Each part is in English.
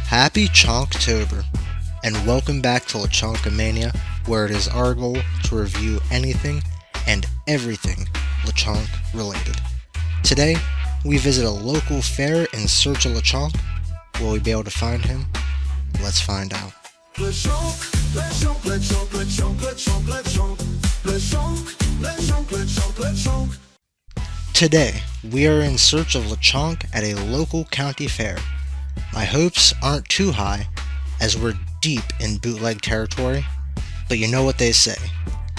Happy Chonktober, and welcome back to Lechonkamania, where it is our goal to review anything and everything Lechonk related. Today, we visit a local fair in search of Lechonk. Will we be able to find him? Let's find out. Lechonk, Lechonk, Lechonk, Lechonk, Lechonk, Lechonk, Lechonk, Lechonk, Lechonk, Lechonk. Today, we are in search of Lechonk at a local county fair. My hopes aren't too high, as we're deep in bootleg territory, but you know what they say,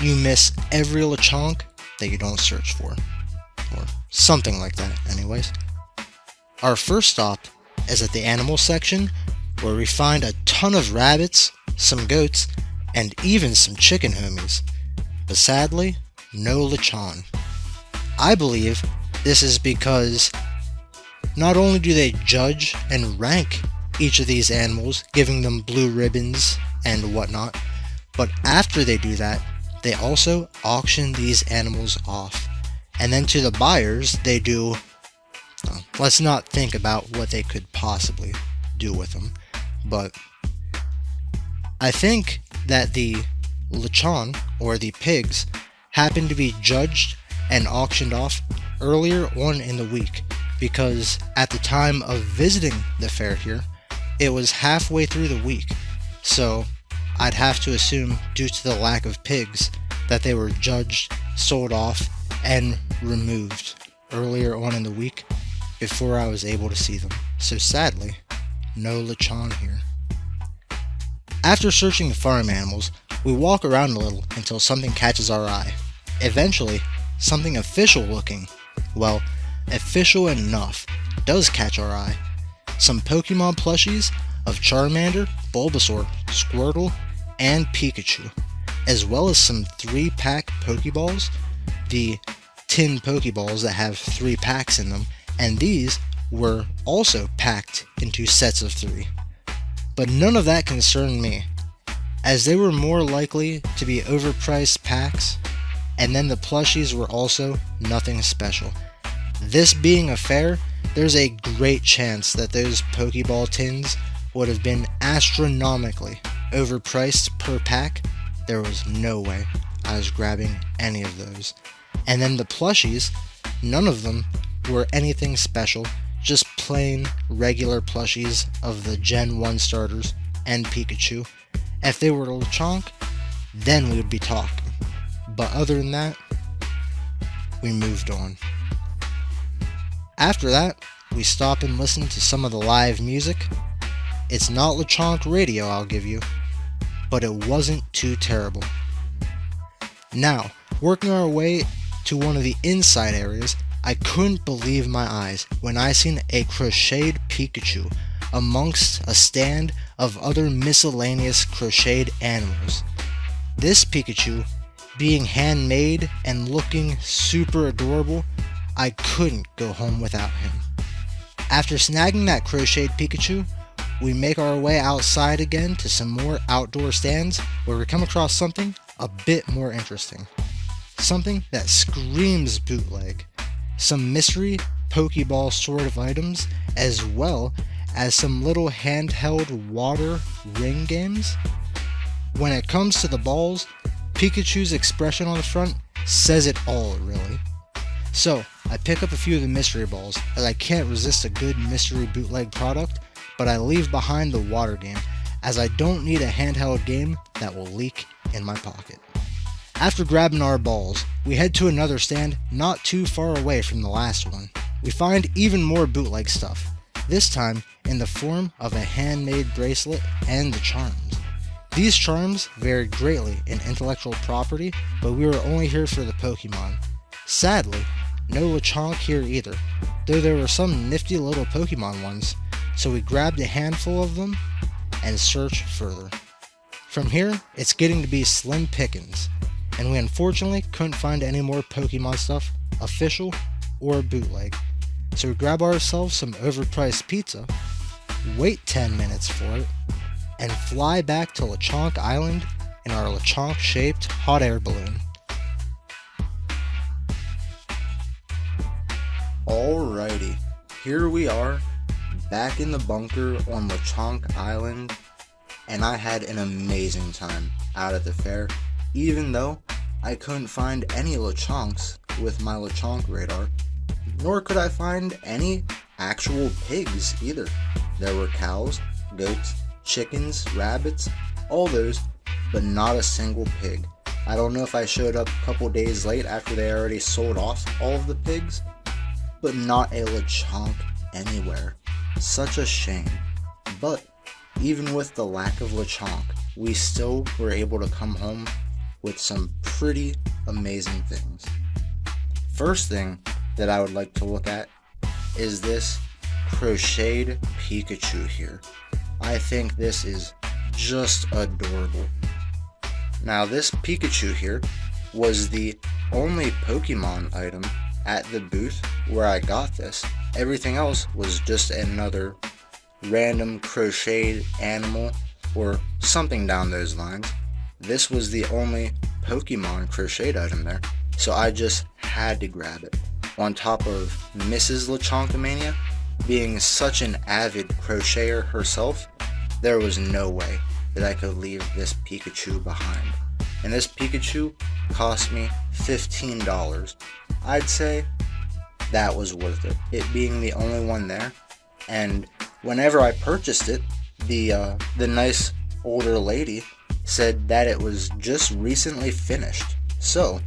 you miss every Lechonk that you don't search for. Or something like that, anyways. Our first stop is at the animal section, where we find a ton of rabbits, some goats, and even some chicken homies. But sadly, no Lechon. I believe this is because not only do they judge and rank each of these animals, giving them blue ribbons and whatnot, but after they do that, they also auction these animals off. And then to the buyers, they do, let's not think about what they could possibly do with them, but I think that the Lechon, or the pigs, happen to be judged and auctioned off earlier on in the week, because at the time of visiting the fair here, it was halfway through the week, so I'd have to assume, due to the lack of pigs, that they were judged, sold off, and removed earlier on in the week before I was able to see them. So sadly, no Lechon here. After searching the farm animals, we walk around a little until something catches our eye. Eventually, something official looking, well, official enough, does catch our eye. Some Pokemon plushies of Charmander, Bulbasaur, Squirtle, and Pikachu, as well as some 3-pack Pokeballs, the tin Pokeballs that have 3 packs in them, and these were also packed into sets of 3. But none of that concerned me, as they were more likely to be overpriced packs, and then the plushies were also nothing special. This being a fair, there's a great chance that those Pokeball tins would have been astronomically overpriced per pack. There was no way I was grabbing any of those. And then the plushies, none of them were anything special, just plain regular plushies of the Gen 1 starters and Pikachu. If they were Lechonk, then we would be talking. But other than that, we moved on. After that, we stop and listen to some of the live music. It's not Lechonk radio, I'll give you, but it wasn't too terrible. Now, working our way to one of the inside areas, I couldn't believe my eyes when I seen a crocheted Pikachu amongst a stand of other miscellaneous crocheted animals. This Pikachu, being handmade and looking super adorable, I couldn't go home without him. After snagging that crocheted Pikachu, we make our way outside again to some more outdoor stands, where we come across something a bit more interesting. Something that screams bootleg. Some mystery Pokeball sort of items, as well as some little handheld water ring games. When it comes to the balls, Pikachu's expression on the front says it all, really. So, I pick up a few of the mystery balls, as I can't resist a good mystery bootleg product, but I leave behind the water game, as I don't need a handheld game that will leak in my pocket. After grabbing our balls, we head to another stand not too far away from the last one. We find even more bootleg stuff, this time in the form of a handmade bracelet and the charms. These charms varied greatly in intellectual property, but we were only here for the Pokemon. Sadly, no Lechonk here either, though there were some nifty little Pokemon ones, so we grabbed a handful of them and searched further. From here, it's getting to be slim pickings, and we unfortunately couldn't find any more Pokemon stuff, official or bootleg. So we grab ourselves some overpriced pizza, wait 10 minutes for it, and fly back to Lechonk Island in our Lechonk-shaped hot air balloon. Alrighty, here we are, back in the bunker on Lechonk Island, and I had an amazing time out at the fair, even though I couldn't find any Lechonks with my Lechonk radar, nor could I find any actual pigs either. There were cows, goats, chickens, rabbits, all those, but not a single pig. I don't know if I showed up a couple days late after they already sold off all of the pigs, but not a Lechonk anywhere. Such a shame. But even with the lack of Lechonk, we still were able to come home with some pretty amazing things. First thing that I would like to look at is this crocheted Pikachu here. I think this is just adorable. Now this Pikachu here was the only Pokemon item at the booth where I got this. Everything else was just another random crocheted animal or something down those lines. This was the only Pokemon crocheted item there, so I just had to grab it. On top of Mrs. Lechonkamania being such an avid crocheter herself, there was no way that I could leave this Pikachu behind. And this Pikachu cost me $15. I'd say that was worth it, it being the only one there. And whenever I purchased it, the nice older lady said that it was just recently finished. So,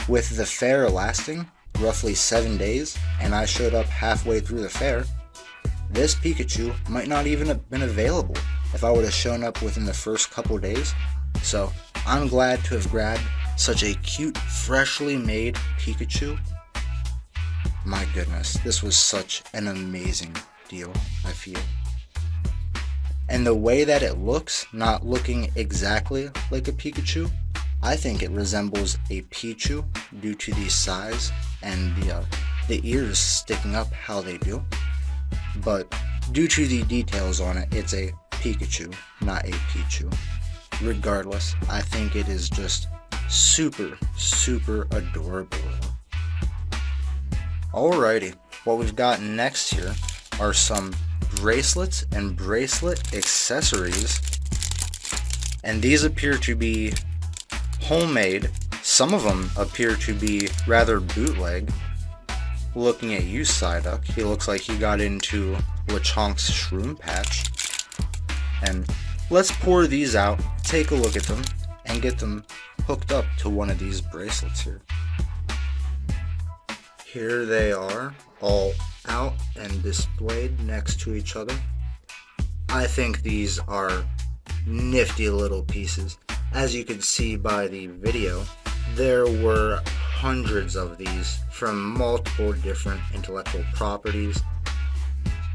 with the fair lasting roughly 7 days, and I showed up halfway through the fair, this Pikachu might not even have been available if I would have shown up within the first couple days. So I'm glad to have grabbed such a cute, freshly made Pikachu. My goodness, this was such an amazing deal, I feel. And the way that it looks, not looking exactly like a Pikachu, I think it resembles a Pichu due to the size and the ears sticking up how they do. But due to the details on it, it's a Pikachu, not a Pichu. Regardless, I think it is just super, super adorable. Alrighty, what we've got next here are some bracelets and bracelet accessories. And these appear to be homemade. Some of them appear to be rather bootleg. Looking at you, Psyduck, he looks like he got into Lechonk's shroom patch. And let's pour these out, take a look at them, and get them hooked up to one of these bracelets here. Here they are, all out and displayed next to each other. I think these are nifty little pieces. As you can see by the video, there were hundreds of these from multiple different intellectual properties.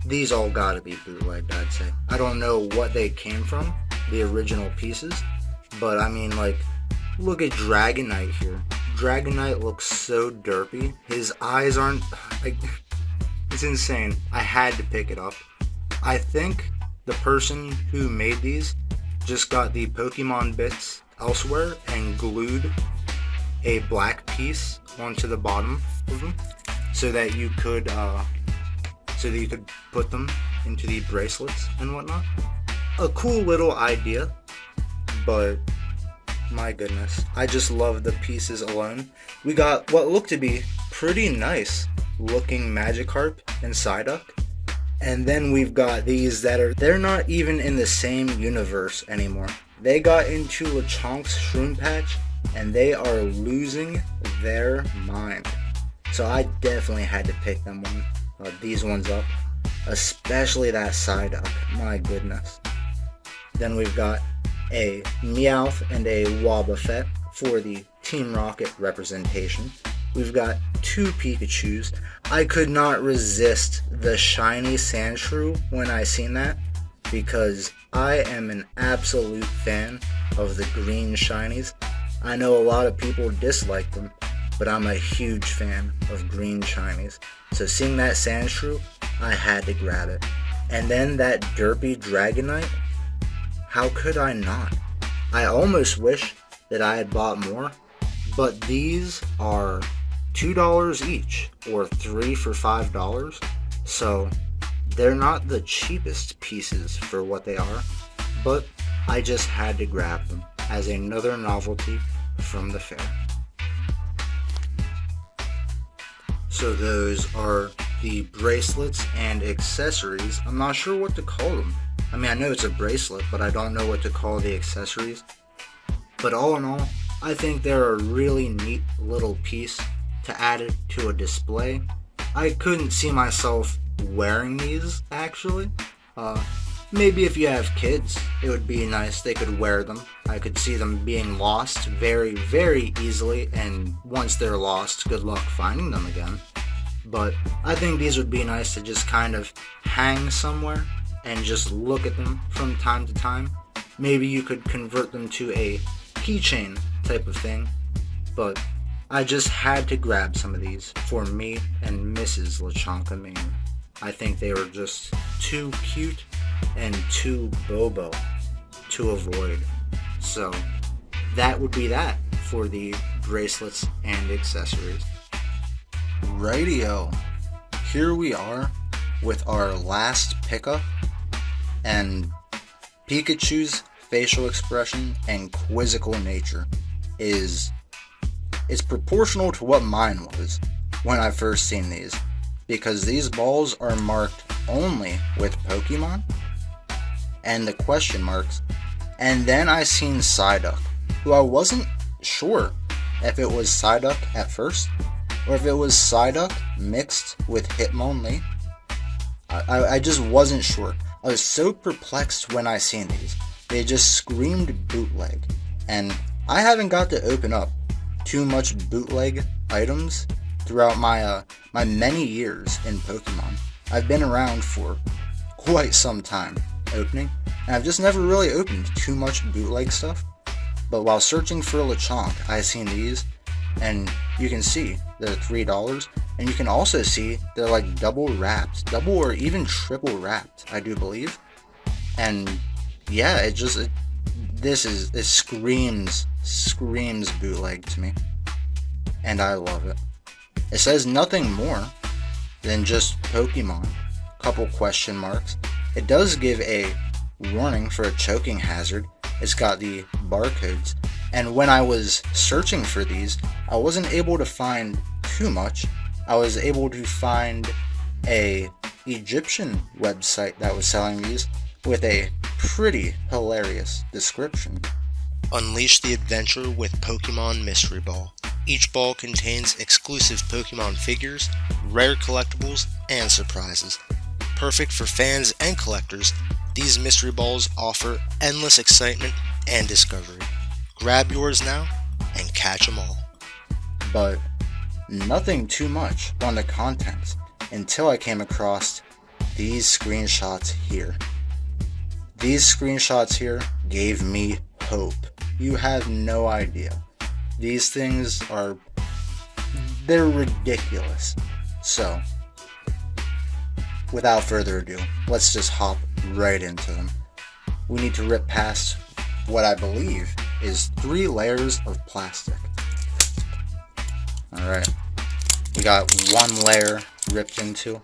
These all gotta be bootlegged, I'd say. I don't know what they came from, the original pieces, but I mean, like, look at Dragonite here. Dragonite looks so derpy. His eyes aren't, like, it's insane. I had to pick it up. I think the person who made these just got the Pokemon bits elsewhere and glued a black piece onto the bottom of them so that you could put them into the bracelets and whatnot. A cool little idea, but my goodness, I just love the pieces alone. We got what looked to be pretty nice looking Magikarp and Psyduck, and then we've got these they're not even in the same universe anymore. They got into Lechonk's shroom patch and they are losing their mind. So I definitely had to pick these ones up, especially that Psyduck. My goodness. Then we've got a Meowth and a Wobbuffet for the Team Rocket representation. We've got two Pikachus. I could not resist the shiny Sandshrew when I seen that, because I am an absolute fan of the green shinies. I know a lot of people dislike them, but I'm a huge fan of green shinies. So seeing that Sandshrew, I had to grab it. And then that derpy Dragonite, how could I not? I almost wish that I had bought more, but these are $2 each, or 3 for $5. So They're not the cheapest pieces for what they are, but I just had to grab them as another novelty from the fair. So those are the bracelets and accessories. I'm not sure what to call them. I mean, I know it's a bracelet, but I don't know what to call the accessories. But all in all, I think they're a really neat little piece to add it to a display. I couldn't see myself wearing these, actually. Maybe if you have kids, it would be nice they could wear them. I could see them being lost very, very easily, and once they're lost, good luck finding them again. But I think these would be nice to just kind of hang somewhere and just look at them from time to time. Maybe you could convert them to a keychain type of thing, but I just had to grab some of these for me and Mrs. Lechonkamania. I think they were just too cute and too bobo to avoid. So that would be that for the bracelets and accessories. Radio. Here we are with our last pickup, and Pikachu's facial expression and quizzical nature is proportional to what mine was when I first seen these, because these balls are marked only with Pokemon and the question marks. And then I seen Psyduck, who I wasn't sure if it was Psyduck at first or if it was Psyduck mixed with Hitmonlee. I just wasn't sure. I was so perplexed when I seen these. They just screamed bootleg, and I haven't got to open up too much bootleg items throughout my many years in Pokemon. I've been around for quite some time opening, and I've just never really opened too much bootleg stuff. But while searching for Lechonk, I seen these, and you can see they're $3, and you can also see they're like double wrapped, double or even triple wrapped, I do believe. And yeah, it screams bootleg to me, and I love it. It says nothing more than just Pokemon, couple question marks. It does give a warning for a choking hazard. It's got the barcodes, and when I was searching for these, I wasn't able to find too much. I was able to find a Egyptian website that was selling these with a pretty hilarious description. Unleash the adventure with Pokemon Mystery Ball. Each ball contains exclusive Pokemon figures, rare collectibles, and surprises. Perfect for fans and collectors, these mystery balls offer endless excitement and discovery. Grab yours now and catch 'em all. But nothing too much on the contents until I came across these screenshots here. These screenshots here gave me hope. You have no idea. These things they're ridiculous. So, without further ado, let's just hop right into them. We need to rip past what I believe is 3 layers of plastic. Alright, we got 1 layer ripped into,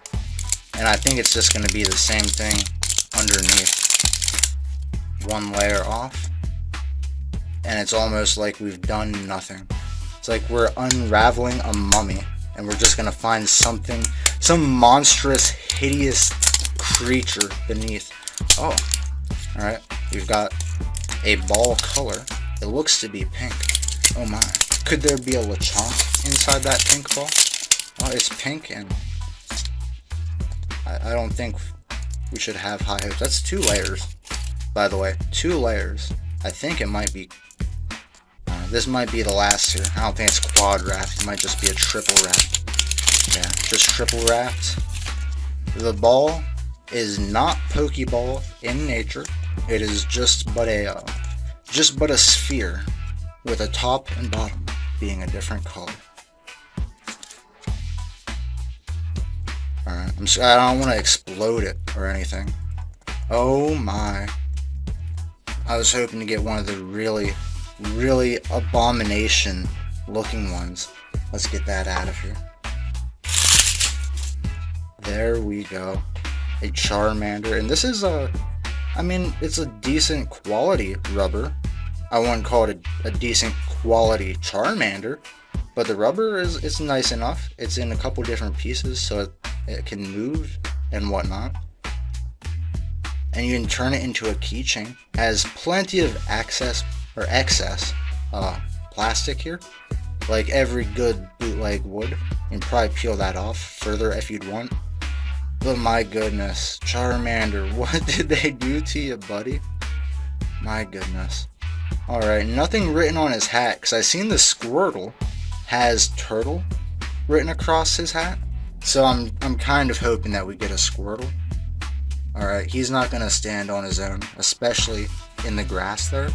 and I think it's just going to be the same thing underneath. 1 layer off, and it's almost like we've done nothing. It's like we're unraveling a mummy, and we're just going to find something, some monstrous, hideous creature beneath. Oh, alright, we've got a ball color. It looks to be pink. Oh my. Could there be a Lechonk inside that pink ball? Oh, it's pink, and I don't think we should have high hopes. That's 2 layers, by the way. 2 layers. I think it might be... this might be the last here. I don't think it's quad wrapped. It might just be a triple wrapped. Yeah, just triple wrapped. The ball is not Pokeball in nature. It is just but a sphere with a top and bottom being a different color. Alright, I don't want to explode it or anything. Oh my. I was hoping to get one of the really, really abomination looking ones. Let's get that out of here. There we go. a Charmander, and this is I mean, it's a decent quality rubber. I wouldn't call it a decent quality Charmander, but the rubber is nice enough. It's in a couple different pieces, so it can move and whatnot. And you can turn it into a keychain. Has plenty of excess plastic here, like every good bootleg would. You can probably peel that off further if you'd want. But my goodness, Charmander, what did they do to you, buddy? My goodness. Alright, nothing written on his hat, because I seen the Squirtle has turtle written across his hat. So I'm kind of hoping that we get a Squirtle. Alright, he's not going to stand on his own, especially in the grass there.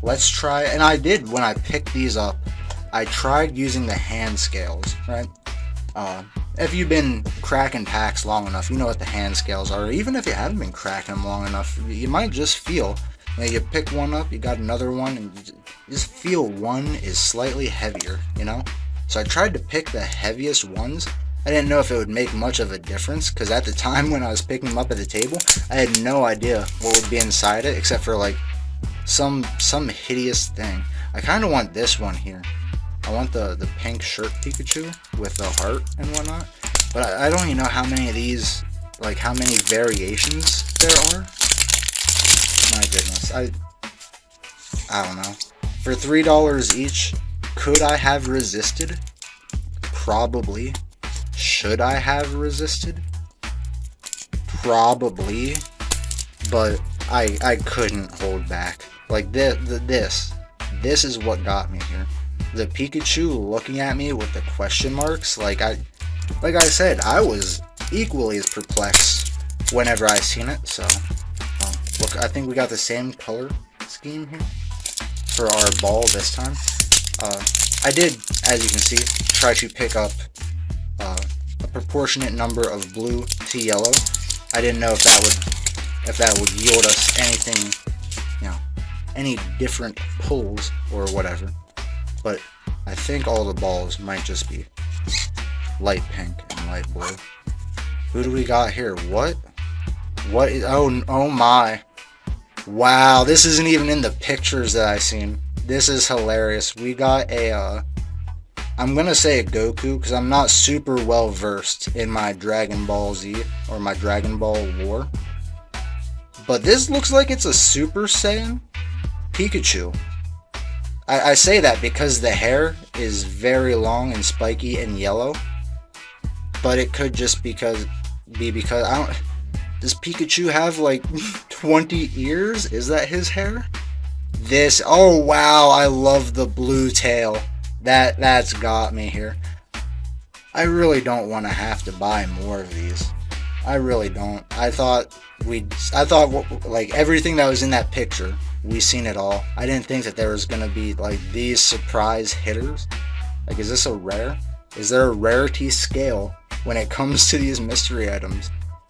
Let's try, and I did when I picked these up, I tried using the hand scales, right? If you've been cracking packs long enough, you know what the hand scales are. Even if you haven't been cracking them long enough, you might just feel, you pick one up, you got another one, and you just feel one is slightly heavier, you know? So I tried to pick the heaviest ones. I didn't know if it would make much of a difference, because at the time when I was picking them up at the table, I had no idea what would be inside it, except for like some hideous thing. I kind of want this one here. I want the pink shirt Pikachu with the heart and whatnot. But I don't even know how many of these, like how many variations there are. My goodness. I don't know. For $3 each, could I have resisted? Probably. Should I have resisted? Probably. But I couldn't hold back. Like this is what got me here. The Pikachu looking at me with the question marks, like I said, I was equally as perplexed whenever I seen it. So, look, I think we got the same color scheme here for our ball this time. I did, as you can see, try to pick up a proportionate number of blue to yellow. I didn't know if that would yield us anything, any different pulls or whatever. But I think all the balls might just be light pink and light blue. Who do we got here? What is, oh my. Wow, this isn't even in the pictures that I seen. This is hilarious. We got I'm gonna say a Goku, because I'm not super well versed in my Dragon Ball Z or my Dragon Ball lore. But this looks like it's a Super Saiyan Pikachu. I say that because the hair is very long and spiky and yellow, but it could just be because I don't. Does Pikachu have like 20 ears? Is that his hair? Oh wow, I love the blue tail. That's got me here. I really don't want to have to buy more of these. I really don't. I thought like everything that was in that picture, we seen it all. I didn't think that there was gonna be like these surprise hitters. Like, is this a rare? Is there a rarity scale when it comes to these mystery items?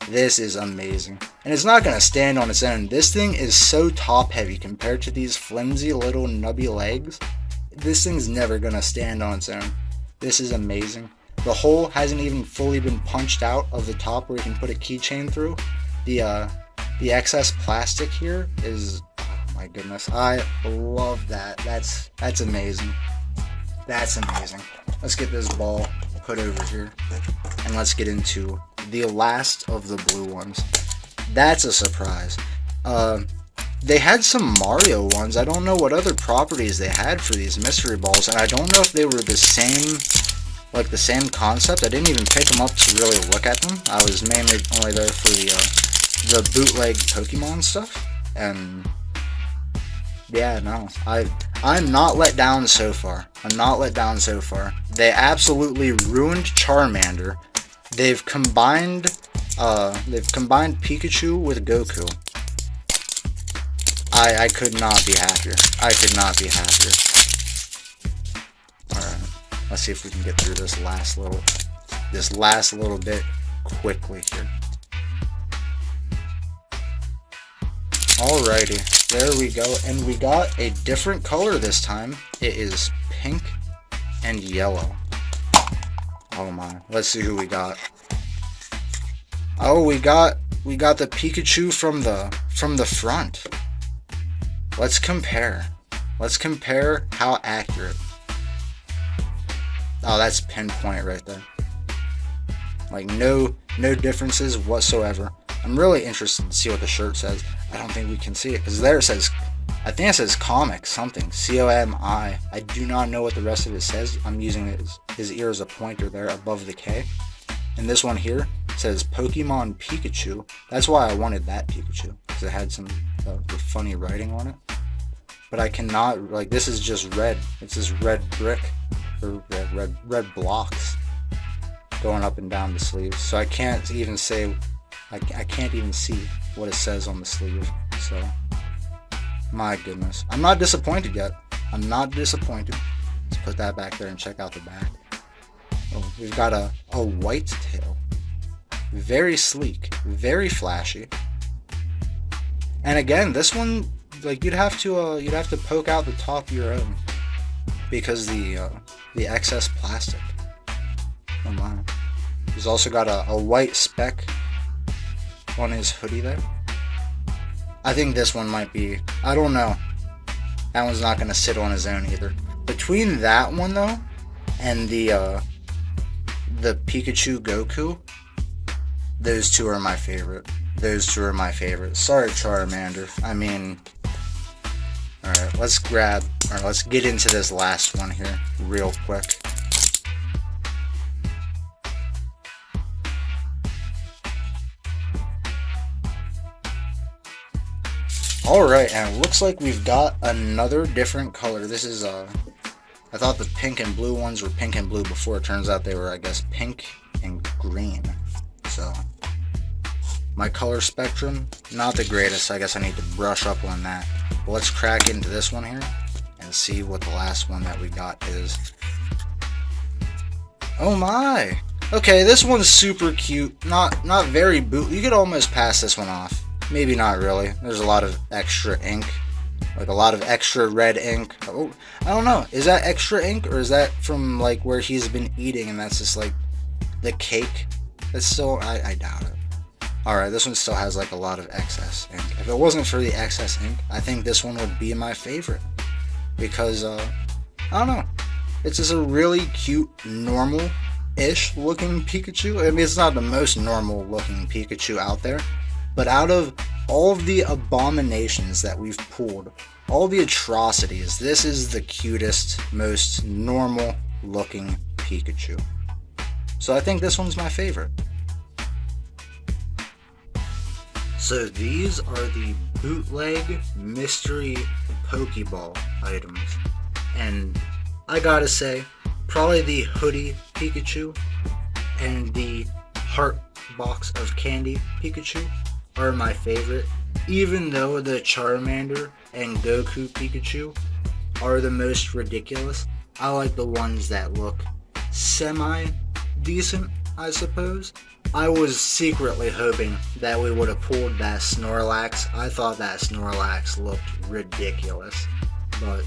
This is amazing. And it's not gonna stand on its own. This thing is so top heavy compared to these flimsy little nubby legs. This thing's never gonna stand on its own. This is amazing. The hole hasn't even fully been punched out of the top where you can put a keychain through. The excess plastic here is, oh my goodness, I love that. That's amazing. That's amazing. Let's get this ball put over here, and let's get into the last of the blue ones. That's a surprise. They had some Mario ones. I don't know what other properties they had for these mystery balls, and I don't know if they were the same concept. I didn't even pick them up to really look at them. I was mainly only there for the bootleg Pokemon stuff, and yeah, no, I'm not let down so far. I'm not let down so far. They absolutely ruined Charmander. They've combined Pikachu with Goku. I could not be happier. I could not be happier. Alright, let's see if we can get through this last little bit quickly here. Alrighty, there we go, and we got a different color this time. It is pink and yellow. Oh my, let's see who we got. Oh, we got we got the Pikachu from the front. Let's compare. Let's compare how accurate. Oh, that's pinpoint right there. Like no differences whatsoever. I'm really interested to see what the shirt says. I don't think we can see it because there it says, I think it says comic something, COMI. I do not know what the rest of it says. I'm using his ear as a pointer there above the K. And this one here says Pokemon Pikachu. That's why I wanted that Pikachu, because it had some funny writing on it. But I cannot, like, this is just red. It's this red brick, or red blocks going up and down the sleeves. So I can't even say, I can't even see what it says on the sleeve. So, my goodness. I'm not disappointed yet. I'm not disappointed. Let's put that back there and check out the back. Oh, we've got a white tail. Very sleek, very flashy. And again, this one, like, you'd have to poke out the top of your own because the excess plastic. Oh my. He's also got a white speck on his hoodie there. I think this one might be, I don't know. That one's not going to sit on his own either. Between that one though and the Pikachu Goku, those two are my favorite. Sorry, Charmander. I mean, alright, let's get into this last one here real quick. Alright, and it looks like we've got another different color. This is, I thought the pink and blue ones were pink and blue before. It turns out they were, I guess, pink and green. So, my color spectrum, not the greatest. I guess I need to brush up on that. But let's crack into this one here and see what the last one that we got is. Oh my! Okay, this one's super cute. Not very boot. You could almost pass this one off. Maybe not really. There's a lot of extra ink. Like a lot of extra red ink. Oh, I don't know. Is that extra ink or is that from like where he's been eating and that's just like the cake? That's still, I doubt it. Alright, this one still has like a lot of excess ink. If it wasn't for the excess ink, I think this one would be my favorite. Because, I don't know. It's just a really cute, normal-ish looking Pikachu. I mean, it's not the most normal looking Pikachu out there. But out of all of the abominations that we've pulled, all the atrocities, this is the cutest, most normal looking Pikachu. So I think this one's my favorite. So these are the bootleg mystery Pokeball items. And I gotta say, probably the hoodie Pikachu and the heart box of candy Pikachu are my favorite, even though the Charmander and Goku Pikachu are the most ridiculous. I like the ones that look semi-decent, I suppose. I was secretly hoping that we would have pulled that Snorlax. I thought that Snorlax looked ridiculous, but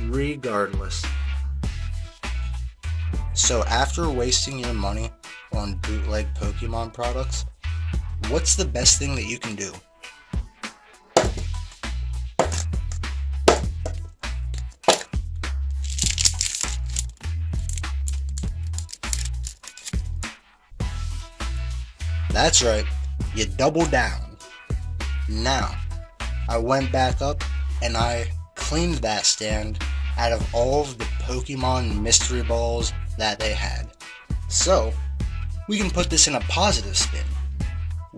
regardless. So after wasting your money on bootleg Pokemon products, what's the best thing that you can do? That's right, you double down. Now, I went back up and I cleaned that stand out of all of the Pokemon mystery balls that they had. So, we can put this in a positive spin.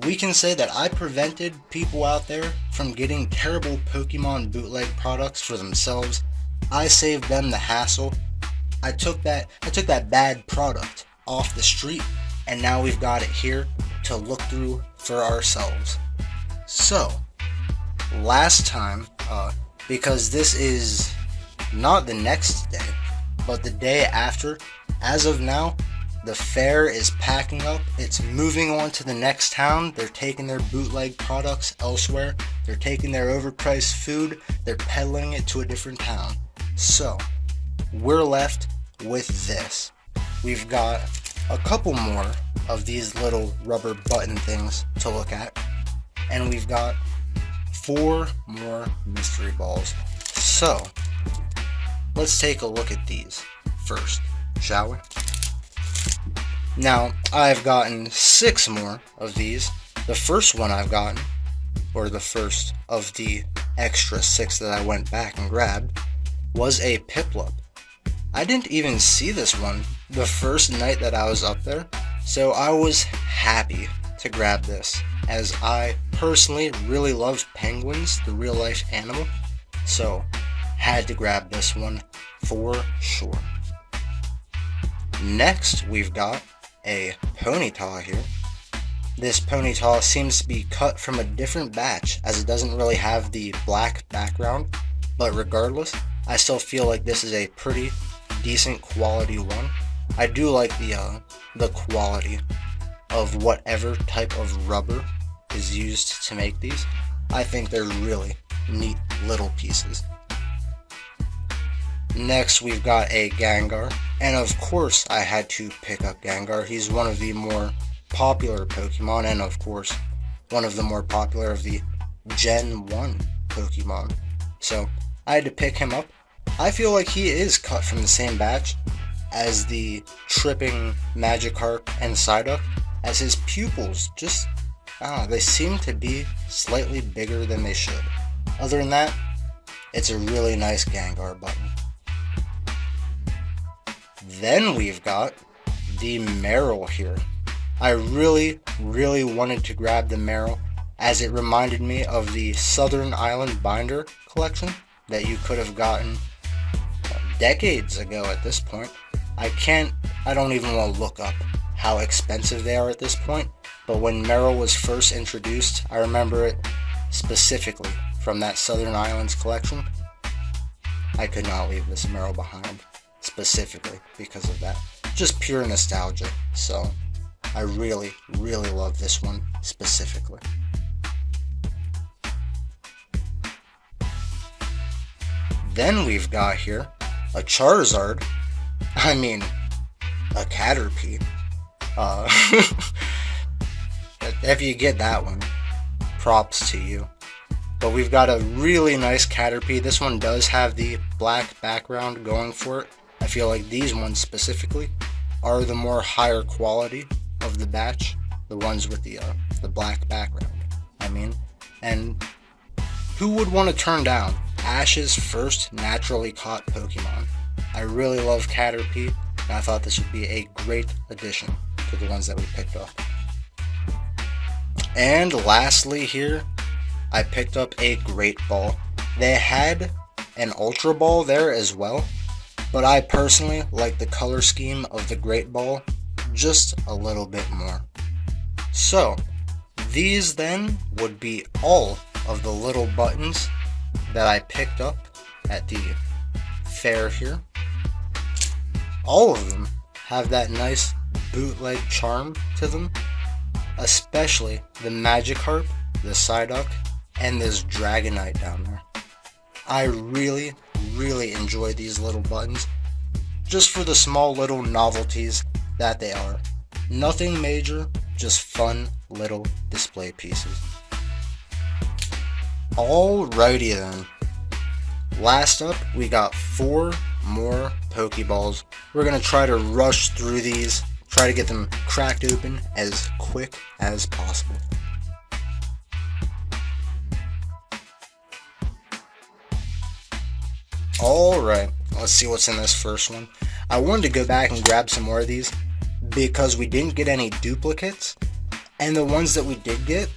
We can say that I prevented people out there from getting terrible Pokemon bootleg products for themselves. I saved them the hassle. I took that bad product off the street, and now we've got it here to look through for ourselves. So, last time, because this is not the next day, but the day after, as of now, the fair is packing up. It's moving on to the next town. They're taking their bootleg products elsewhere. They're taking their overpriced food. They're peddling it to a different town. So, we're left with this. We've got a couple more of these little rubber button things to look at, and we've got 4 more mystery balls. So let's take a look at these first, shall we? Now, I've gotten 6 more of these. The first one I've gotten, or the first of the extra 6 that I went back and grabbed, was a Piplup. I didn't even see this one the first night that I was up there, so I was happy to grab this, as I personally really love penguins, the real life animal, so had to grab this one for sure. Next, we've got a Ponyta here. This Ponyta seems to be cut from a different batch, as it doesn't really have the black background, but regardless, I still feel like this is a pretty decent quality one. I do like the quality of whatever type of rubber is used to make these. I think they're really neat little pieces. Next, we've got a Gengar, and of course I had to pick up Gengar. He's one of the more popular Pokemon, and of course one of the more popular of the Gen 1 Pokemon, so I had to pick him up. I feel like he is cut from the same batch as the Tripping Magikarp and Psyduck, as his pupils just, they seem to be slightly bigger than they should. Other than that, it's a really nice Gengar button. Then we've got the Meryl here. I really wanted to grab the Meryl, as it reminded me of the Southern Island binder collection that you could have gotten decades ago at this point. I don't even want to look up how expensive they are at this point, but when Meryl was first introduced, I remember it specifically from that Southern Islands collection. I could not leave this Meryl behind, specifically because of that. Just pure nostalgia, so I really love this one specifically. Then we've got here a Charizard. I mean, a Caterpie. If you get that one, props to you. But we've got a really nice Caterpie. This one does have the black background going for it. I feel like these ones specifically are the more higher quality of the batch, the ones with the black background, and who would want to turn down Ash's first naturally caught Pokemon? I really love Caterpie, and I thought this would be a great addition to the ones that we picked up. And lastly here, I picked up a Great Ball. They had an Ultra Ball there as well, but I personally like the color scheme of the Great Ball just a little bit more. So, these then would be all of the little buttons that I picked up at the fair here. All of them have that nice bootleg charm to them, especially the Magikarp, the Psyduck, and this Dragonite down there. I really enjoy these little buttons, just for the small little novelties that they are. Nothing major, just fun little display pieces. Alrighty then. Last up, we got 4 more Pokeballs. We're going to try to rush through these, try to get them cracked open as quick as possible. Alright, let's see what's in this first one. I wanted to go back and grab some more of these because we didn't get any duplicates, and the ones that we did get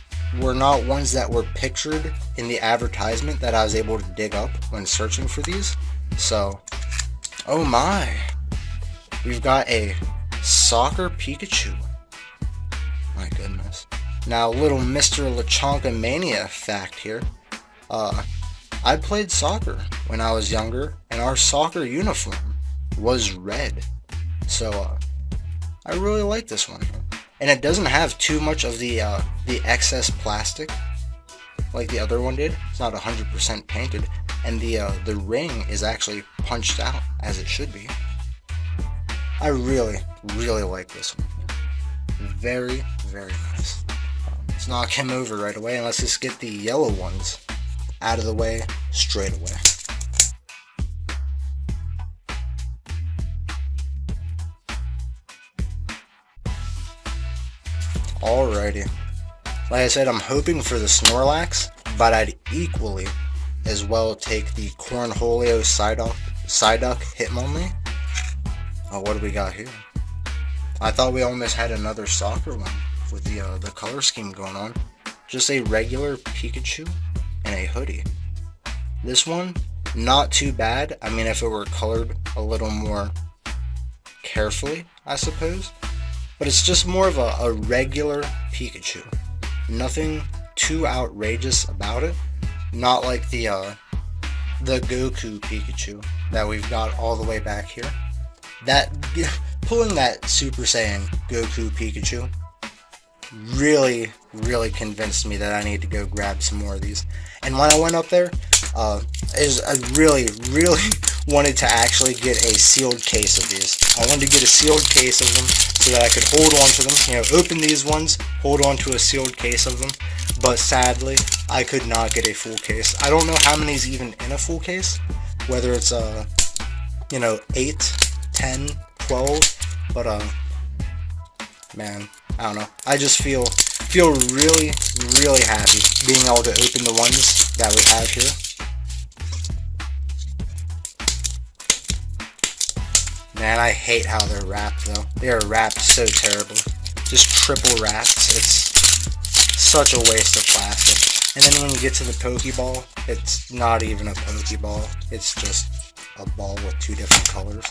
were not ones that were pictured in the advertisement that I was able to dig up when searching for these. So, oh my, we've got a Soccer Pikachu. My goodness. Now, little Mr. Lechonkamania fact here. I played soccer when I was younger, and our soccer uniform was red. So, I really like this one. And it doesn't have too much of the excess plastic like the other one did. It's not 100% painted, and the ring is actually punched out as it should be. I really, really like this one. Very, very nice. Let's knock him over right away, and let's just get the yellow ones out of the way straight away. Alrighty. Like I said, I'm hoping for the Snorlax, but I'd equally as well take the Cornholio Psyduck Hitmonlee. Oh, what do we got here? I thought we almost had another soccer one with the color scheme going on. Just a regular Pikachu and a hoodie. This one, not too bad. I mean, if it were colored a little more carefully, I suppose. But it's just more of a regular Pikachu. Nothing too outrageous about it. Not like the Goku Pikachu that we've got all the way back here. Pulling that Super Saiyan Goku Pikachu really, really convinced me that I need to go grab some more of these. And when I went up there, I really, really wanted to actually get a sealed case of these. I wanted to get a sealed case of them so that I could hold on to them. You know, open these ones, hold on to a sealed case of them. But sadly, I could not get a full case. I don't know how many's even in a full case. Whether it's 8, 10, 12. But man, I don't know. I just feel really, really happy being able to open the ones that we have here. Man, I hate how they're wrapped though. They are wrapped so terribly. Just triple wrapped. It's such a waste of plastic. And then when you get to the Pokeball, it's not even a Pokeball. It's just a ball with 2 different colors.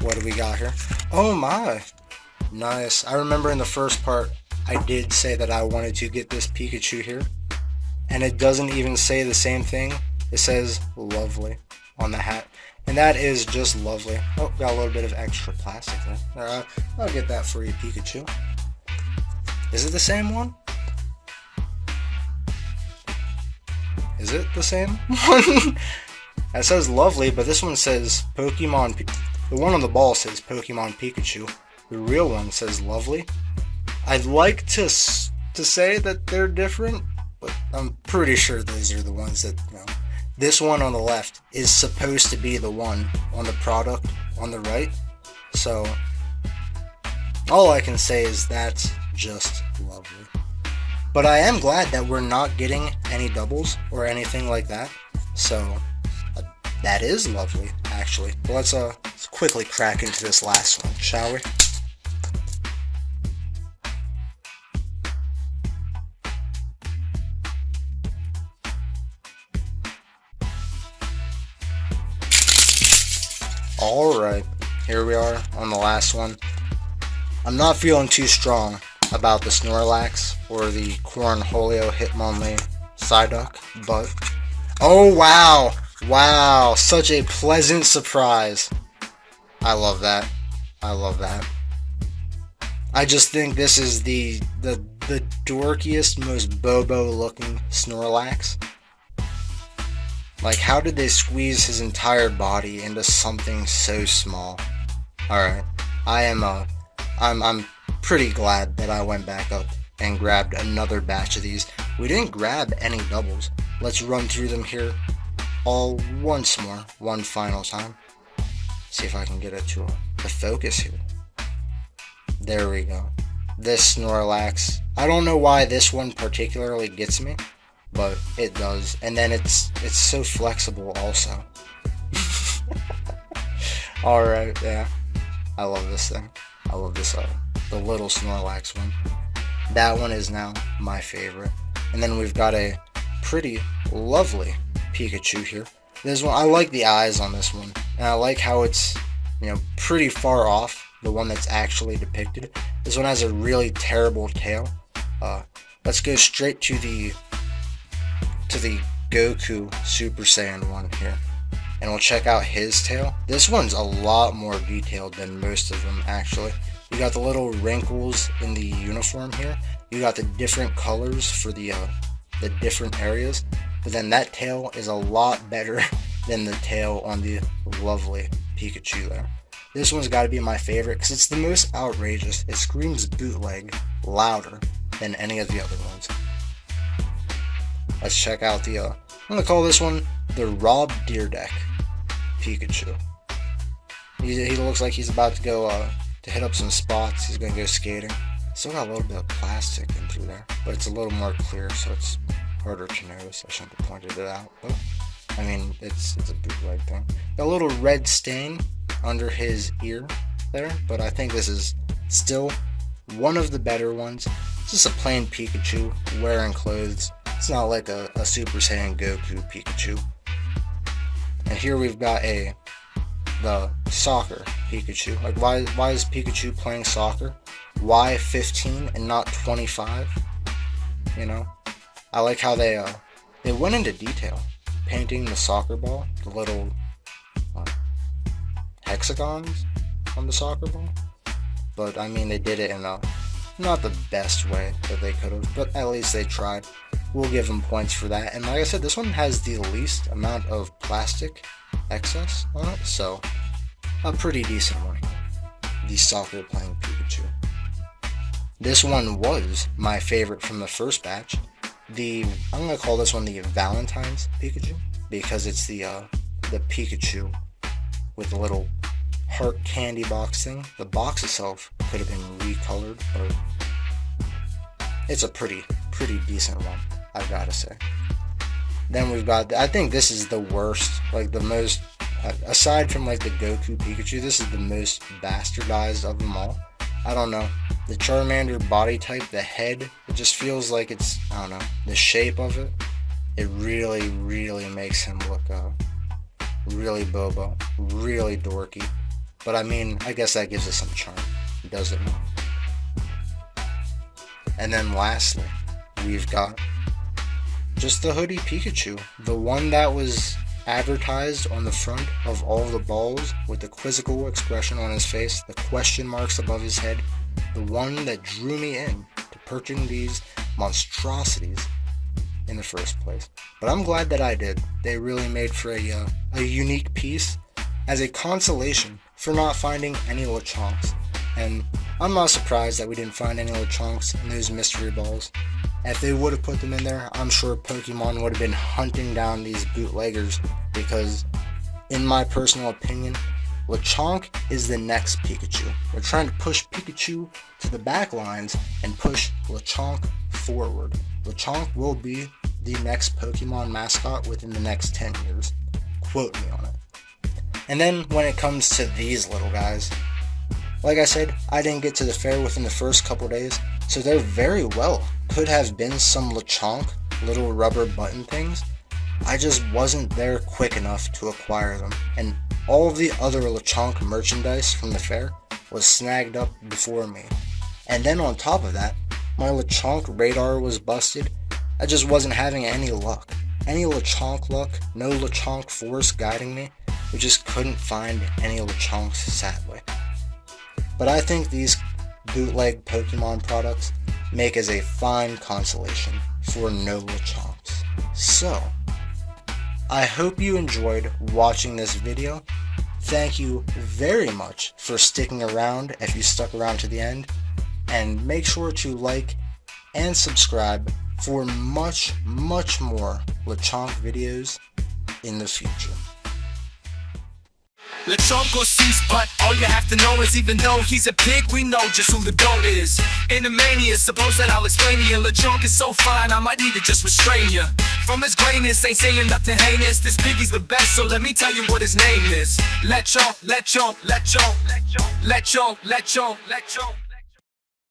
What do we got here? Oh my! Nice. I remember in the first part, I did say that I wanted to get this Pikachu here. And it doesn't even say the same thing. It says lovely on the hat. And that is just lovely. Oh, got a little bit of extra plastic there. I'll get that for you, Pikachu. Is it the same one? Is it the same one? That says lovely, but this one says Pokemon. The one on the ball says Pokemon Pikachu. The real one says lovely. I'd like to say that they're different, but I'm pretty sure those are the ones that, This one on the left is supposed to be the one on the product on the right. So, all I can say is that's just lovely. But I am glad that we're not getting any doubles or anything like that. So, that is lovely, actually. But let's quickly crack into this last one, shall we? Alright, here we are on the last one. I'm not feeling too strong about the Snorlax or the Cornholio Hitmonlee Psyduck, but oh wow! Wow, such a pleasant surprise. I love that. I love that. I just think this is the dorkiest, most bobo looking Snorlax. Like, how did they squeeze his entire body into something so small? Alright, I'm pretty glad that I went back up and grabbed another batch of these. We didn't grab any doubles. Let's run through them here all once more, one final time. See if I can get it to focus here. There we go. This Snorlax. I don't know why this one particularly gets me, but it does. And then it's so flexible also. Alright, yeah. I love this thing. I love this, the little Snorlax one. That one is now my favorite. And then we've got a pretty lovely Pikachu here. This one, I like the eyes on this one. And I like how it's, pretty far off the one that's actually depicted. This one has a really terrible tail. Let's go straight to the Goku Super Saiyan one here, and we'll check out his tail. This one's a lot more detailed than most of them, actually. You got the little wrinkles in the uniform here. You got the different colors for the different areas, but then that tail is a lot better than the tail on the lovely Pikachu there. this one's got to be my favorite because it's the most outrageous. It screams bootleg louder than any of the other ones. Let's check out the, I'm going to call this one the Rob Deerdeck Pikachu. He looks like he's about to go to hit up some spots. He's going to go skating. Still got a little bit of plastic in through there, but it's a little more clear, so it's harder to notice. I shouldn't have pointed it out, but I mean, it's a bootleg thing. Got a little red stain under his ear there, but I think this is still one of the better ones. It's just a plain Pikachu wearing clothes. It's not like a Super Saiyan Goku Pikachu. And here we've got the soccer Pikachu. Like, why is Pikachu playing soccer? Why 15 and not 25? You know, I like how they went into detail, painting the soccer ball, the little hexagons on the soccer ball. But I mean, they did it in a not the best way that they could have, but at least they tried. We'll give them points for that. And like I said, this one has the least amount of plastic excess on it, so a pretty decent one. The soccer playing Pikachu. This one was my favorite from the first batch. I'm gonna call this one the Valentine's Pikachu because it's the Pikachu with the little heart candy box thing. The box itself could have been recolored, but it's a pretty decent one, I've gotta say. Then we've got, I think this is the worst, like the most, aside from like the Goku Pikachu, this is the most bastardized of them all. I don't know, the Charmander body type, the head, it just feels like it's, I don't know, the shape of it, it really makes him look really bobo, really dorky. But I mean, I guess that gives it some charm, does it not? And then lastly, we've got just the hoodie Pikachu, the one that was advertised on the front of all the balls with the quizzical expression on his face, the question marks above his head, the one that drew me in to purchasing these monstrosities in the first place. But I'm glad that I did. They really made for a unique piece as a consolation for not finding any Lechonks. And I'm not surprised that we didn't find any Lechonks in those mystery balls. If they would have put them in there, I'm sure Pokemon would have been hunting down these bootleggers because, in my personal opinion, Lechonk is the next Pikachu. We're trying to push Pikachu to the back lines and push Lechonk forward. Lechonk will be the next Pokemon mascot within the next 10 years. Quote me on it. And then when it comes to these little guys, like I said, I didn't get to the fair within the first couple days, so there very well could have been some Lechonk little rubber button things. I just wasn't there quick enough to acquire them, and all of the other Lechonk merchandise from the fair was snagged up before me. And then on top of that, my Lechonk radar was busted. I just wasn't having any luck. Any Lechonk luck, no Lechonk force guiding me. We just couldn't find any Lechonks, sadly. But I think these bootleg Pokemon products make as a fine consolation for no Lechonks. So, I hope you enjoyed watching this video. Thank you very much for sticking around if you stuck around to the end. And make sure to like and subscribe for much more Lechonk videos in the future. Lechonk or cease, but all you have to know is even though he's a pig, we know just who the goat is. In the mania, suppose that I'll explain to you. Lechonk is so fine, I might need to just restrain you. From his grainness, ain't saying nothing heinous. This piggy's the best, so let me tell you what his name is. Lechonk, Lechonk, Lechonk, Lechonk, Lechonk, Lechonk, Lechonk.